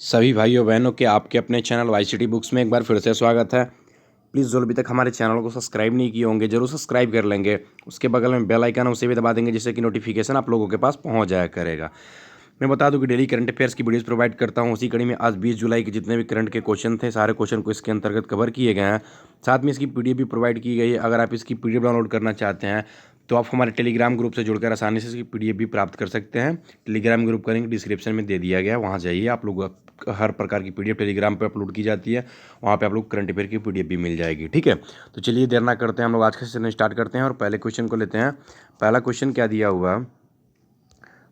सभी भाइयों बहनों के आपके अपने चैनल वाईसीटी बुक्स में एक बार फिर से स्वागत है। प्लीज़ जो अभी तक हमारे चैनल को सब्सक्राइब नहीं किए होंगे जरूर सब्सक्राइब कर लेंगे। उसके बगल में बेल आइकन है उसे भी दबा देंगे जिससे कि नोटिफिकेशन आप लोगों के पास पहुंच जाया करेगा। मैं बता दूं कि डेली करंट अफेयर्स की वीडियोस प्रोवाइड करता हूं। उसी कड़ी में आज 20 जुलाई के जितने भी करंट के क्वेश्चन थे सारे क्वेश्चन को इसके अंतर्गत कवर किए गए हैं। साथ में इसकी पीडीएफ भी प्रोवाइड की गई है। अगर आप इसकी पीडीएफ डाउनलोड करना चाहते हैं तो आप हमारे टेलीग्राम ग्रुप से जुड़कर आसानी से इसकी पीडीएफ भी प्राप्त कर सकते हैं। टेलीग्राम ग्रुप का लिंक डिस्क्रिप्शन में दे दिया गया है, वहाँ जाइए। आप लोग हर प्रकार की पीडीएफ टेलीग्राम पे अपलोड की जाती है, वहाँ पे आप लोग करंट अफेयर की पीडीएफ भी मिल जाएगी। ठीक है, तो चलिए देर ना करते हैं, हम लोग आज का सेशन स्टार्ट करते हैं और पहले क्वेश्चन को लेते हैं। पहला क्वेश्चन क्या दिया हुआ?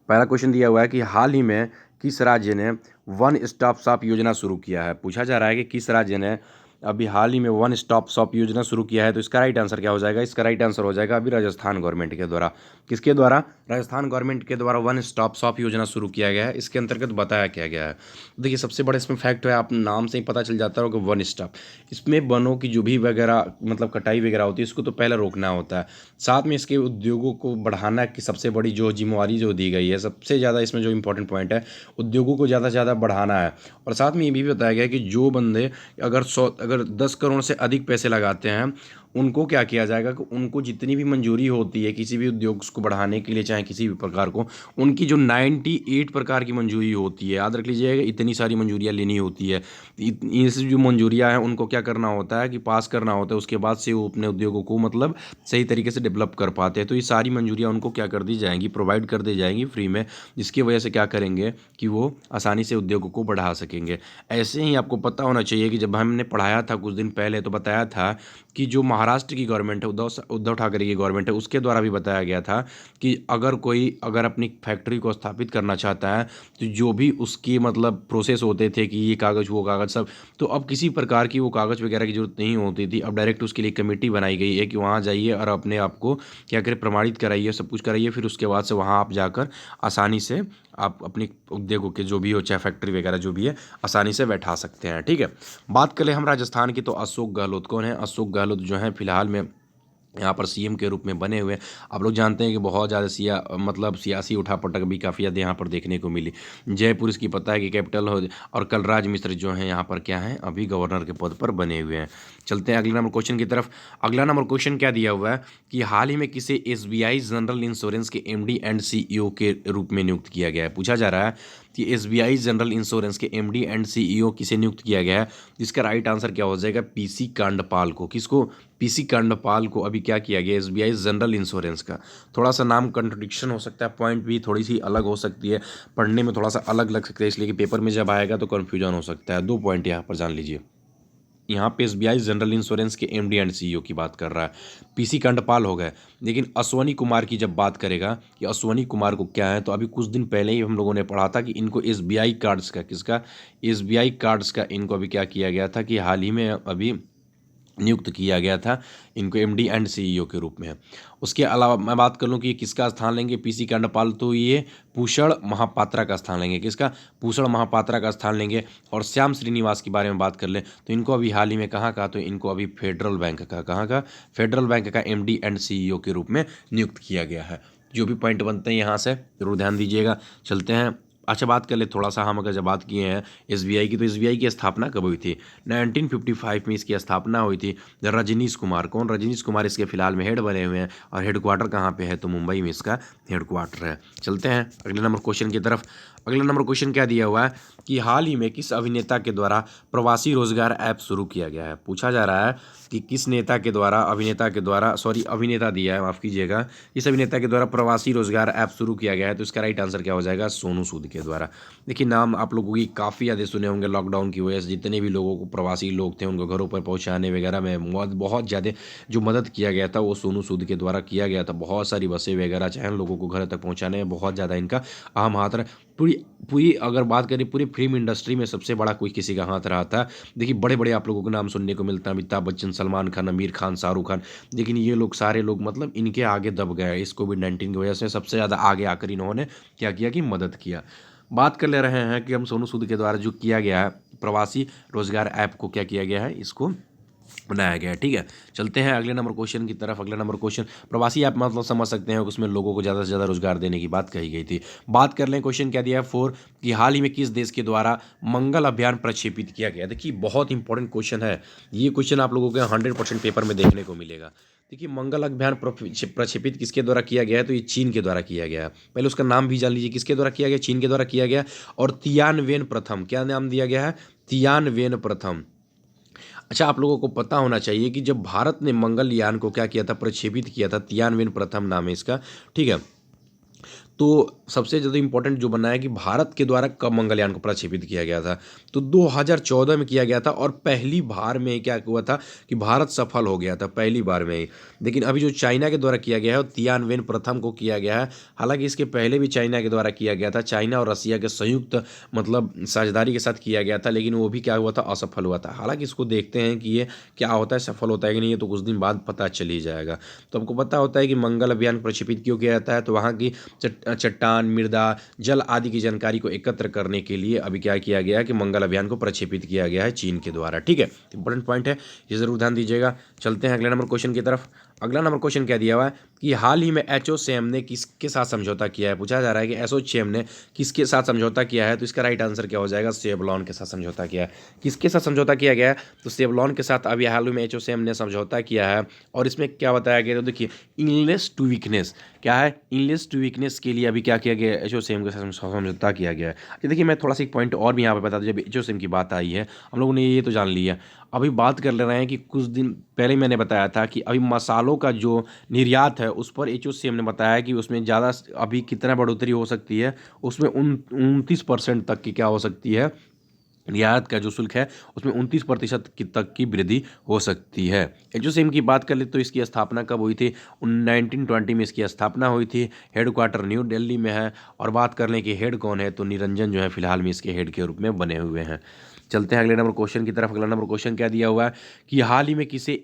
पहला क्वेश्चन दिया हुआ है कि हाल ही में किस राज्य ने वन स्टॉप शॉप योजना शुरू किया है। पूछा जा रहा है कि किस राज्य ने अभी हाल ही में वन स्टॉप शॉप योजना शुरू किया है। तो इसका राइट आंसर क्या हो जाएगा? इसका राइट आंसर हो जाएगा अभी राजस्थान गवर्नमेंट के द्वारा। किसके द्वारा? राजस्थान गवर्नमेंट के द्वारा वन स्टॉप शॉप योजना शुरू किया गया है। इसके अंतर्गत बताया क्या गया है? देखिए, सबसे बड़ा इसमें फैक्ट है, आप नाम से ही पता चल जाता होगा वन स्टॉप। इसमें वनों की जो भी वगैरह मतलब कटाई वगैरह होती है इसको तो पहले रोकना होता है। साथ में इसके उद्योगों को बढ़ाना की सबसे बड़ी जो जिम्मेवारी जो दी गई है, सबसे ज़्यादा इसमें जो इंपॉर्टेंट पॉइंट है, उद्योगों को ज़्यादा से ज़्यादा बढ़ाना है। और साथ में ये भी बताया गया है कि जो बंदे अगर 10 करोड़ से अधिक पैसे लगाते हैं उनको क्या किया जाएगा कि उनको जितनी भी मंजूरी होती है किसी भी उद्योग को बढ़ाने के लिए, चाहे किसी भी प्रकार को, उनकी जो 98 प्रकार की मंजूरी होती है, याद रख लीजिएगा, इतनी सारी मंजूरियाँ लेनी होती है। ये जो मंजूरियाँ हैं उनको क्या करना होता है कि पास करना होता है। उसके बाद से वो अपने उद्योगों को मतलब सही तरीके से डेवलप कर पाते हैं। तो ये सारी मंजूरियाँ उनको क्या कर दी जाएंगी? प्रोवाइड कर दी जाएंगी फ्री में, जिसकी वजह से क्या करेंगे कि वो आसानी से उद्योगों को बढ़ा सकेंगे। ऐसे ही आपको पता होना चाहिए कि जब हमने पढ़ाया था कुछ दिन पहले तो बताया था कि जो महाराष्ट्र की गवर्नमेंट है, उद्धव ठाकरे की गवर्नमेंट है, उसके द्वारा भी बताया गया था कि अगर अपनी फैक्ट्री को स्थापित करना चाहता है तो जो भी उसकी मतलब प्रोसेस होते थे कि ये कागज़ वो कागज़ सब, तो अब किसी प्रकार की वो कागज़ वगैरह की जरूरत नहीं होती थी। अब डायरेक्ट उसके लिए कमेटी बनाई गई है कि वहाँ जाइए और अपने आप को क्या करें, प्रमाणित कराइए, सब कुछ कराइए। फिर उसके बाद से वहाँ आप जाकर आसानी से आप अपनी उद्योगों के जो भी हो, चाहे फैक्ट्री वगैरह जो भी है, आसानी से बैठा सकते हैं। ठीक है, बात करें हम राजस्थान की तो अशोक गहलोत कौन है? अशोक गहलोत जो है फिलहाल में यहाँ पर सीएम के रूप में बने हुए हैं। आप लोग जानते हैं कि बहुत ज़्यादा मतलब सियासी उठापटक भी काफ़ी ज़्यादा यहाँ पर देखने को मिली। जयपुर इसकी पता है कि कैपिटल हो, और कलराज मिश्र जो हैं यहाँ पर क्या हैं, अभी गवर्नर के पद पर बने हुए हैं। चलते हैं अगले नंबर क्वेश्चन की तरफ। अगला नंबर क्वेश्चन क्या दिया हुआ है कि हाल ही में किसे एसबीआई जनरल इंश्योरेंस के एमडी एंड सीईओ के रूप में नियुक्त किया गया है। पूछा जा रहा है कि एसबीआई जनरल इंश्योरेंस के एमडी एंड सीईओ किसे नियुक्त किया गया है। जिसका राइट आंसर क्या हो जाएगा? पीसी कांडपाल को। किसको? पीसी कांडपाल को अभी क्या किया गया? एसबीआई जनरल इंश्योरेंस का थोड़ा सा नाम कंट्रोडिक्शन हो सकता है, पॉइंट भी थोड़ी सी अलग हो सकती है, पढ़ने में थोड़ा सा अलग लग सकता है, इसलिए कि पेपर में जब आएगा तो कन्फ्यूजन हो सकता है। 2 पॉइंट यहाँ पर जान लीजिए। यहाँ पे एसबीआई जनरल इंश्योरेंस के एमडी एंड सीईओ की बात कर रहा है, पीसी कांडपाल हो गए। लेकिन अश्वनी कुमार की जब बात करेगा कि अश्वनी कुमार को क्या है, तो अभी कुछ दिन पहले ही हम लोगों ने पढ़ा था कि इनको एसबीआई कार्ड्स का, किसका? एसबीआई कार्ड्स का इनको अभी क्या किया गया था कि हाल ही में अभी नियुक्त किया गया था इनको एमडी एंड सीईओ के रूप में। उसके अलावा मैं बात कर लूँ कि किसका स्थान लेंगे पीसी कांडपाल, तो ये भूषण महापात्रा का स्थान लेंगे। किसका? भूषण महापात्रा का स्थान लेंगे। और श्याम श्रीनिवास के बारे में बात कर लें तो इनको अभी हाल ही में कहाँ का, तो इनको अभी फेडरल बैंक का, कहाँ का? फेडरल बैंक का एमडी एंड सीईओ के रूप में नियुक्त किया गया है। जो भी पॉइंट बनते हैं यहाँ से जरूर ध्यान दीजिएगा। चलते हैं, अच्छा बात कर ले थोड़ा सा, हम अगर जब बात किए हैं एसबीआई की, तो एसबीआई की स्थापना कब हुई थी? 1955 में इसकी स्थापना हुई थी। रजनीश कुमार, कौन? रजनीश कुमार इसके फिलहाल में हेड बने हुए हैं। और हेडक्वार्टर कहाँ पे है? तो मुंबई में इसका हेडक्वार्टर है। चलते हैं अगले नंबर क्वेश्चन की तरफ। अगला नंबर क्वेश्चन क्या दिया हुआ है कि हाल ही में किस अभिनेता के द्वारा प्रवासी रोजगार ऐप शुरू किया गया है। पूछा जा रहा है कि किस नेता के द्वारा, अभिनेता दिया है, माफ़ कीजिएगा, इस अभिनेता के द्वारा प्रवासी रोजगार ऐप शुरू किया गया है। तो इसका राइट आंसर क्या हो जाएगा? सोनू सूद के द्वारा। देखिए, नाम आप लोगों की काफ़ी ज़्यादा सुने होंगे। लॉकडाउन की वजह से जितने भी लोगों को, प्रवासी लोग थे, उनको घरों पर पहुँचाने वगैरह में बहुत ज़्यादा जो मदद किया गया था वो सोनू सूद के द्वारा किया गया था। बहुत सारी बसें वगैरह चाहे लोगों को घर तक पहुँचाने में बहुत ज़्यादा इनका अहम हाथ रहा। पूरी पूरी अगर बात करें पूरी फिल्म इंडस्ट्री में सबसे बड़ा कोई किसी का हाथ रहा था। देखिए, बड़े बड़े आप लोगों के नाम सुनने को मिलता है, अमिताभ बच्चन, सलमान खान, आमिर खान, शाहरुख खान, लेकिन ये लोग सारे लोग मतलब इनके आगे दब गए। इस कोविड-19 की वजह से सबसे ज़्यादा आगे आकर इन्होंने क्या किया कि मदद किया। बात कर ले रहे हैं कि हम सोनू सूद के द्वारा जो किया गया है प्रवासी रोजगार ऐप को क्या किया गया है, इसको बनाया गया है। ठीक है, चलते हैं अगले नंबर क्वेश्चन की तरफ। अगला नंबर क्वेश्चन, प्रवासी आप मतलब समझ सकते हैं उसमें लोगों को ज़्यादा से ज़्यादा रोजगार देने की बात कही गई थी। बात कर लें, क्वेश्चन क्या दिया है 4 कि हाल ही में किस देश के द्वारा मंगल अभियान प्रक्षेपित किया गया। देखिए बहुत इंपॉर्टेंट क्वेश्चन है ये। क्वेश्चन आप लोगों के 100% पेपर में देखने को मिलेगा। देखिए मंगल अभियान प्रक्षेपित किसके द्वारा किया गया है, तो ये चीन के द्वारा किया गया है। पहले उसका नाम भी जान लीजिए, किसके द्वारा किया गया, चीन के द्वारा किया गया। और तियानवेन प्रथम, क्या नाम दिया गया है, तियानवेन प्रथम। अच्छा, आप लोगों को पता होना चाहिए कि जब भारत ने मंगलयान को क्या किया था, प्रक्षेपित किया था, तियानवेन प्रथम नाम है इसका। ठीक है, तो सबसे ज़्यादा इंपॉर्टेंट जो बना है कि भारत के द्वारा कब मंगलयान को प्रक्षेपित किया गया था, तो 2014 में किया गया था। और पहली बार में ही क्या हुआ था कि भारत सफल हो गया था पहली बार में ही। लेकिन अभी जो चाइना के द्वारा किया गया है वो तियानवेन प्रथम को किया गया है। हालांकि इसके पहले भी चाइना के द्वारा किया गया था, चाइना और रसिया के संयुक्त मतलब साझेदारी के साथ किया गया था, लेकिन वो भी क्या हुआ था, असफल हुआ था। हालांकि इसको देखते हैं कि ये क्या होता है, सफल होता है कि नहीं, ये तो कुछ दिन बाद पता चल ही जाएगा। तो आपको पता होता है कि मंगल अभियान प्रक्षेपित क्यों किया जाता है, तो वहाँ की चट्टान, मृदा, जल आदि की जानकारी को एकत्र करने के लिए अभी क्या किया गया है कि मंगल अभियान को प्रक्षेपित किया गया है चीन के द्वारा। ठीक है, इंपॉर्टेंट पॉइंट है, ये जरूर ध्यान दीजिएगा। चलते हैं अगले नंबर क्वेश्चन की तरफ। अगला नंबर क्वेश्चन क्या दिया हुआ है कि हाल ही में एसोचैम ने किसके साथ समझौता किया है। पूछा जा रहा है कि एसोचैम ने किसके साथ समझौता किया है, तो इसका राइट आंसर क्या हो जाएगा, सेवलॉन के साथ समझौता किया है। किसके साथ समझौता किया गया है, तो सेवलॉन के साथ अभी हाल ही में एसोचैम ने समझौता किया है। और इसमें क्या बताया गया, तो देखिए इनलेस टू वीकनेस, क्या है, इनलेस टू वीकनेस के लिए अभी क्या किया गया है, एसोचैम के साथ समझौता किया गया है। अच्छा देखिए, मैं थोड़ा सा एक पॉइंट और भी यहाँ पे बता दूं, जब एसोचैम की बात आई है हम लोगों ने ये तो जान लिया। अभी बात कर ले रहे हैं कि कुछ दिन पहले मैंने बताया था कि अभी मसालों का जो निर्यात है उस पर एसोचैम ने बताया है कि उसमें ज़्यादा अभी कितना बढ़ोतरी हो सकती है, उसमें 29% तक की क्या हो सकती है, रियायत का जो शुल्क है उसमें 29% तक की वृद्धि हो सकती है। एसोचैम की बात कर ले तो इसकी स्थापना कब हुई थी, 1920 में इसकी स्थापना हुई थी। हेडक्वार्टर न्यू दिल्ली में है। और बात कर लें कि हेड कौन है, तो निरंजन जो है फिलहाल में इसके हेड के रूप में बने हुए हैं। चलते हैं अगले नंबर क्वेश्चन की तरफ। अगला नंबर क्वेश्चन क्या दिया हुआ है कि हाल ही में किसे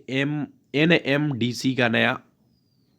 NMDC का नया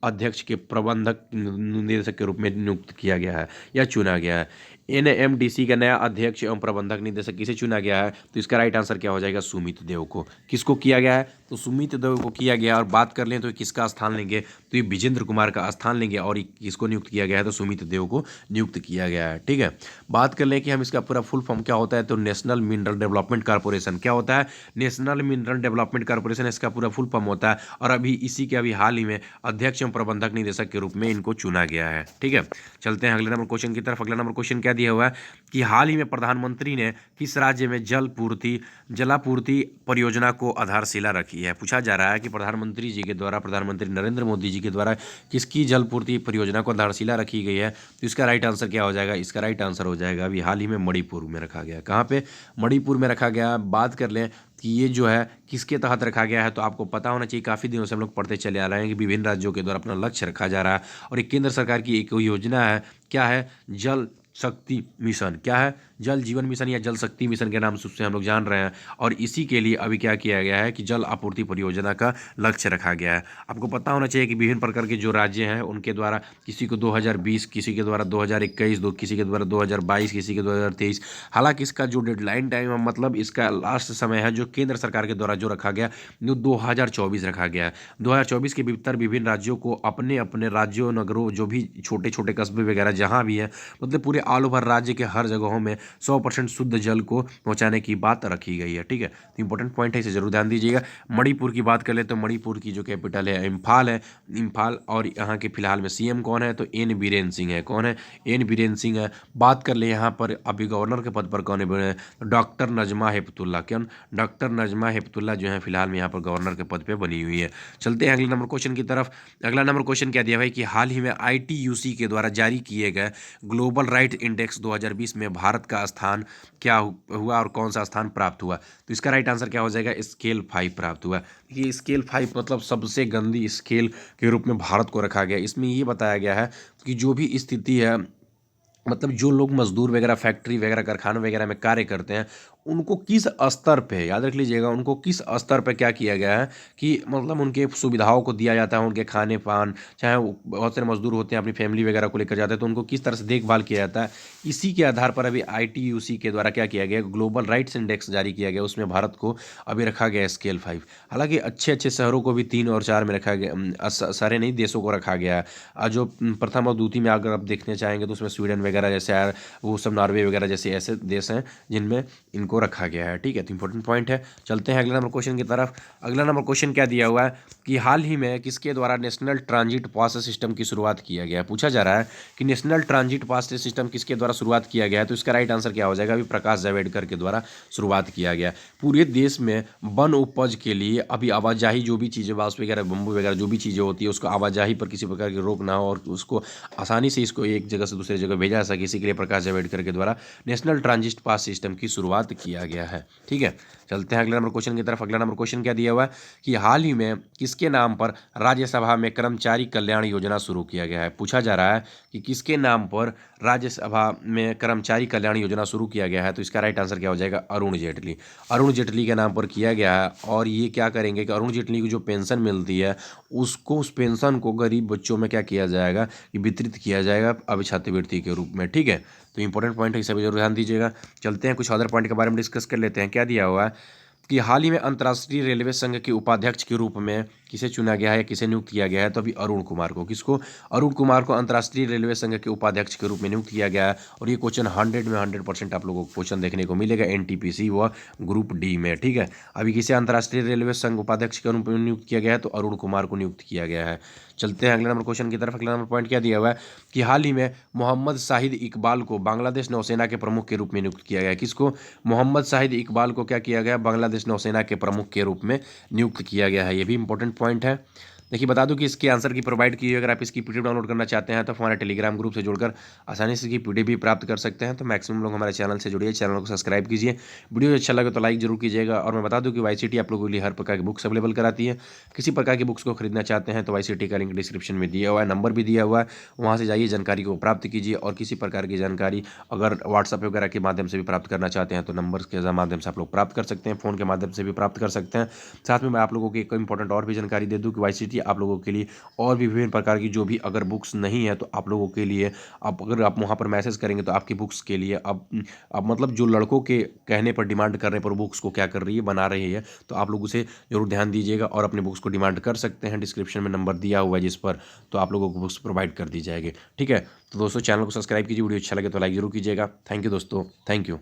अध्यक्ष के प्रबंधक निदेशक के रूप में नियुक्त किया गया है या चुना गया है। NMDC का नया अध्यक्ष एवं प्रबंधक निदेशक किसे चुना गया है, तो इसका राइट आंसर क्या हो जाएगा, सुमित देव को। किसको किया गया है, तो सुमित देव को किया गया। और बात कर लें तो किसका स्थान लेंगे, तो ये विजेंद्र कुमार का स्थान लेंगे। और किसको नियुक्त किया गया है, तो सुमित देव को नियुक्त किया गया है। ठीक है, बात कर लें कि हम इसका पूरा फुल फॉर्म क्या होता है, तो नेशनल मिनरल डेवलपमेंट कॉर्पोरेशन। क्या होता है, नेशनल मिनरल डेवलपमेंट कॉर्पोरेशन, इसका पूरा फुल फॉर्म होता है। और अभी इसी के अभी हाल ही में अध्यक्ष एवं प्रबंधक निदेशक के रूप में इनको चुना गया है। ठीक है, चलते हैं अगले नंबर क्वेश्चन की तरफ। अगला नंबर क्वेश्चन क्या दिया हुआ है कि हाल ही में प्रधानमंत्री ने किस राज्य में जलापूर्ति परियोजना को आधारशिला रखी है। पूछा जा रहा है कि प्रधानमंत्री जी के द्वारा, प्रधानमंत्री नरेंद्र मोदी जी के द्वारा किसकी जलपूर्ति परियोजना को आधारशिला रखी गई है, तो इसका राइट आंसर क्या हो जाएगा, इसका राइट आंसर हो जाएगा अभी हाल ही में मणिपुर में रखा गया। कहाँ पे, मणिपुर में रखा गया। बात कर लें कि ये जो है किसके तहत रखा गया है, तो आपको पता होना चाहिए, काफ़ी दिनों से हम लोग पढ़ते चले आ रहे हैं कि विभिन्न राज्यों के द्वारा अपना लक्ष्य रखा जा रहा है। और एक केंद्र सरकार की एक योजना है, क्या है, जल शक्ति मिशन। क्या है, जल जीवन मिशन या जल शक्ति मिशन के नाम से उससे हम लोग जान रहे हैं। और इसी के लिए अभी क्या किया गया है कि जल आपूर्ति परियोजना का लक्ष्य रखा गया है। आपको पता होना चाहिए कि विभिन्न प्रकार के जो राज्य हैं उनके द्वारा, किसी को 2020, किसी के द्वारा 2021, किसी के द्वारा 2022, किसी के 2023। हालांकि इसका जो डेडलाइन टाइम है, मतलब इसका लास्ट समय है जो केंद्र सरकार के द्वारा जो रखा गया, जो 2024 रखा गया है। 2024 के भीतर विभिन्न राज्यों को अपने अपने राज्यों, नगरों, जो भी छोटे छोटे कस्बे वगैरह जहाँ भी है, मतलब पूरे ऑल ओवर राज्य के हर जगहों में 100% शुद्ध जल को पहुंचाने की बात रखी गई है। ठीक है, तो इंपॉर्टेंट पॉइंट है, इसे जरूर ध्यान दीजिएगा। मणिपुर की बात कर ले तो मणिपुर की जो कैपिटल है इम्फाल है, इम्फाल। और यहाँ के फिलहाल में CM कौन है, तो N बीरेन सिंह है। कौन है, N बीरेन सिंह है। बात कर ले यहाँ पर अभी गवर्नर के पद पर कौन है, डॉक्टर नजमा हेपतुल्ला। क्यों, डॉक्टर नजमा हेपतुल्ला जो है फिलहाल में यहाँ पर गवर्नर के पद पर बनी हुई है। चलते हैं अगले नंबर क्वेश्चन की तरफ। अगला नंबर क्वेश्चन क्या दिया भाई कि हाल ही में ITUC के द्वारा जारी किए गए ग्लोबल राइट इंडेक्स 2020 में भारत का स्थान क्या हुआ और कौन सा स्थान प्राप्त हुआ, तो इसका राइट आंसर क्या हो जाएगा, स्केल 5 प्राप्त हुआ। ये स्केल 5 मतलब सबसे गंदी स्केल के रूप में भारत को रखा गया। इसमें ये बताया गया है कि जो भी स्थिति है, मतलब जो लोग मजदूर वगैरह फैक्ट्री वगैरह कारखानों वगैरह में कार्य करते हैं उनको किस स्तर पे, याद रख लीजिएगा, उनको किस स्तर पे क्या किया गया है कि मतलब उनके सुविधाओं को दिया जाता है, उनके खाने पान, चाहे वो बहुत सारे मजदूर होते हैं अपनी फैमिली वगैरह को लेकर जाते हैं तो उनको किस तरह से देखभाल किया जाता है। इसी के आधार पर अभी ITUC के द्वारा क्या किया गया, ग्लोबल राइट्स इंडेक्स जारी किया गया, उसमें भारत को अभी रखा गया स्केल 5। हालांकि अच्छे अच्छे शहरों को भी 3 और 4 में रखा गया, सारे नहीं देशों को रखा गया है। जो प्रथम और द्वितीय में अगर आप देखने चाहेंगे तो उसमें स्वीडन वगैरह जैसे वो सब, नॉर्वे वगैरह जैसे ऐसे देश हैं जिनमें इनको रखा गया है। ठीक है, तो इंपॉर्टेंट पॉइंट है। चलते हैं अगला नंबर क्वेश्चन की तरफ। अगला नंबर क्वेश्चन क्या दिया हुआ है कि हाल ही में किसके द्वारा नेशनल ट्रांजिट पास सिस्टम की शुरुआत किया गया है। पूछा जा रहा है कि नेशनल ट्रांजिट पास सिस्टम किसके द्वारा शुरुआत किया गया है, तो इसका राइट आंसर क्या हो जाएगा, अभी प्रकाश जावड़ेकर के द्वारा शुरुआत किया गया। पूरे देश में वन उपज के लिए अभी आवाजाही जो भी चीज़ें, बांस वगैरह, बम्बू वगैरह जो भी चीज़ें होती है, उसको आवाजाही पर किसी प्रकार की रोक ना हो और उसको आसानी से इसको एक जगह से दूसरे जगह भेजा जा सके, इसी के लिए प्रकाश जावड़ेकर के द्वारा नेशनल ट्रांजिट पास सिस्टम की शुरुआत किया गया है। ठीक है, चलते हैं अगला नंबर क्वेश्चन की तरफ। अगला नंबर क्वेश्चन क्या दिया हुआ है कि हाल ही में किसके नाम पर राज्यसभा में कर्मचारी कल्याण योजना शुरू किया गया है। पूछा जा रहा है कि किसके नाम पर राज्यसभा में कर्मचारी कल्याण योजना शुरू किया गया है, तो इसका राइट आंसर क्या हो जाएगा, अरुण जेटली। अरुण जेटली के नाम पर किया गया है और ये क्या करेंगे कि अरुण जेटली को जो पेंशन मिलती है उसको, उस पेंशन को गरीब बच्चों में क्या किया जाएगा कि वितरित किया जाएगा अब छात्रवृत्ति के रूप में। ठीक है, तो इंपॉर्टेंट पॉइंट है, इसे भी जरूर ध्यान दीजिएगा। चलते हैं कुछ अदर पॉइंट के बारे में डिस्कस कर लेते हैं। क्या दिया हुआ है कि हाल ही में अंतर्राष्ट्रीय रेलवे संघ के उपाध्यक्ष के रूप में किसे चुना गया है, किसे नियुक्त किया गया है, तो अभी अरुण कुमार को। किसको, अरुण कुमार को अंतर्राष्ट्रीय रेलवे संघ के उपाध्यक्ष के रूप में नियुक्त किया गया है। और ये क्वेश्चन 100 में 100% आप लोगों को क्वेश्चन देखने को मिलेगा NTPC व ग्रुप डी में। ठीक है, अभी किसे अंतर्राष्ट्रीय रेलवे संघ उपाध्यक्ष के रूप में नियुक्त किया गया है, तो अरुण कुमार को नियुक्त किया गया है। चलते हैं अगले नंबर क्वेश्चन की तरफ। अगला नंबर पॉइंट क्या दिया हुआ है कि हाल ही में मोहम्मद शाहिद इकबाल को बांग्लादेश नौसेना के प्रमुख के रूप में नियुक्त किया गया है। किसको, मोहम्मद शाहिद इकबाल को क्या किया गया, बांग्लादेश नौसेना के प्रमुख के रूप में नियुक्त किया गया है। ये भी इंपॉर्टेंट पॉइंट है। देखिए, बता दूं कि इसके आंसर की प्रोवाइड की, अगर आप इसकी PDF डाउनलोड करना चाहते हैं तो हमारे टेलीग्राम ग्रुप से जुड़कर आसानी से इसकी PDF भी प्राप्त कर सकते हैं। तो मैक्सिमम लोग हमारे चैनल से जुड़िए, चैनल को सब्सक्राइब कीजिए, वीडियो अच्छा लगे तो लाइक जरूर कीजिएगा। और मैं बता दूं कि YCT आप लोगों के लिए हर प्रकार की बुक्स अवेलेबल कराती है। किसी प्रकार की बुक्स को खरीदना चाहते हैं तो YCT का लिंक डिस्क्रिप्शन में दिया हुआ है, नंबर भी दिया हुआ है, वहाँ से जाइए, जानकारी को प्राप्त कीजिए। और किसी प्रकार की जानकारी अगर व्हाट्सएप वगैरह के माध्यम से भी प्राप्त करना चाहते हैं तो नंबर के माध्यम से आप लोग प्राप्त कर सकते हैं, फ़ोन के माध्यम से भी प्राप्त कर सकते हैं। साथ में मैं आप लोगों की एक इंपॉर्टेंट और भी जानकारी दे दूँ कि YCT आप लोगों के लिए और भी विभिन्न प्रकार की जो भी अगर बुक्स नहीं है तो आप लोगों के लिए, आप अगर आप वहाँ पर मैसेज करेंगे तो आपकी बुक्स के लिए अब मतलब जो लड़कों के कहने पर, डिमांड करने पर बुक्स को क्या कर रही है, बना रही है, तो आप लोग उसे जरूर ध्यान दीजिएगा और अपनी बुक्स को डिमांड कर सकते हैं। डिस्क्रिप्शन में नंबर दिया हुआ है जिस पर, तो आप लोगों को बुक्स प्रोवाइड कर दी जाएगी। ठीक है, तो दोस्तों चैनल को सब्सक्राइब कीजिए, वीडियो अच्छा लगे तो लाइक जरूर कीजिएगा। थैंक यू दोस्तों, थैंक यू।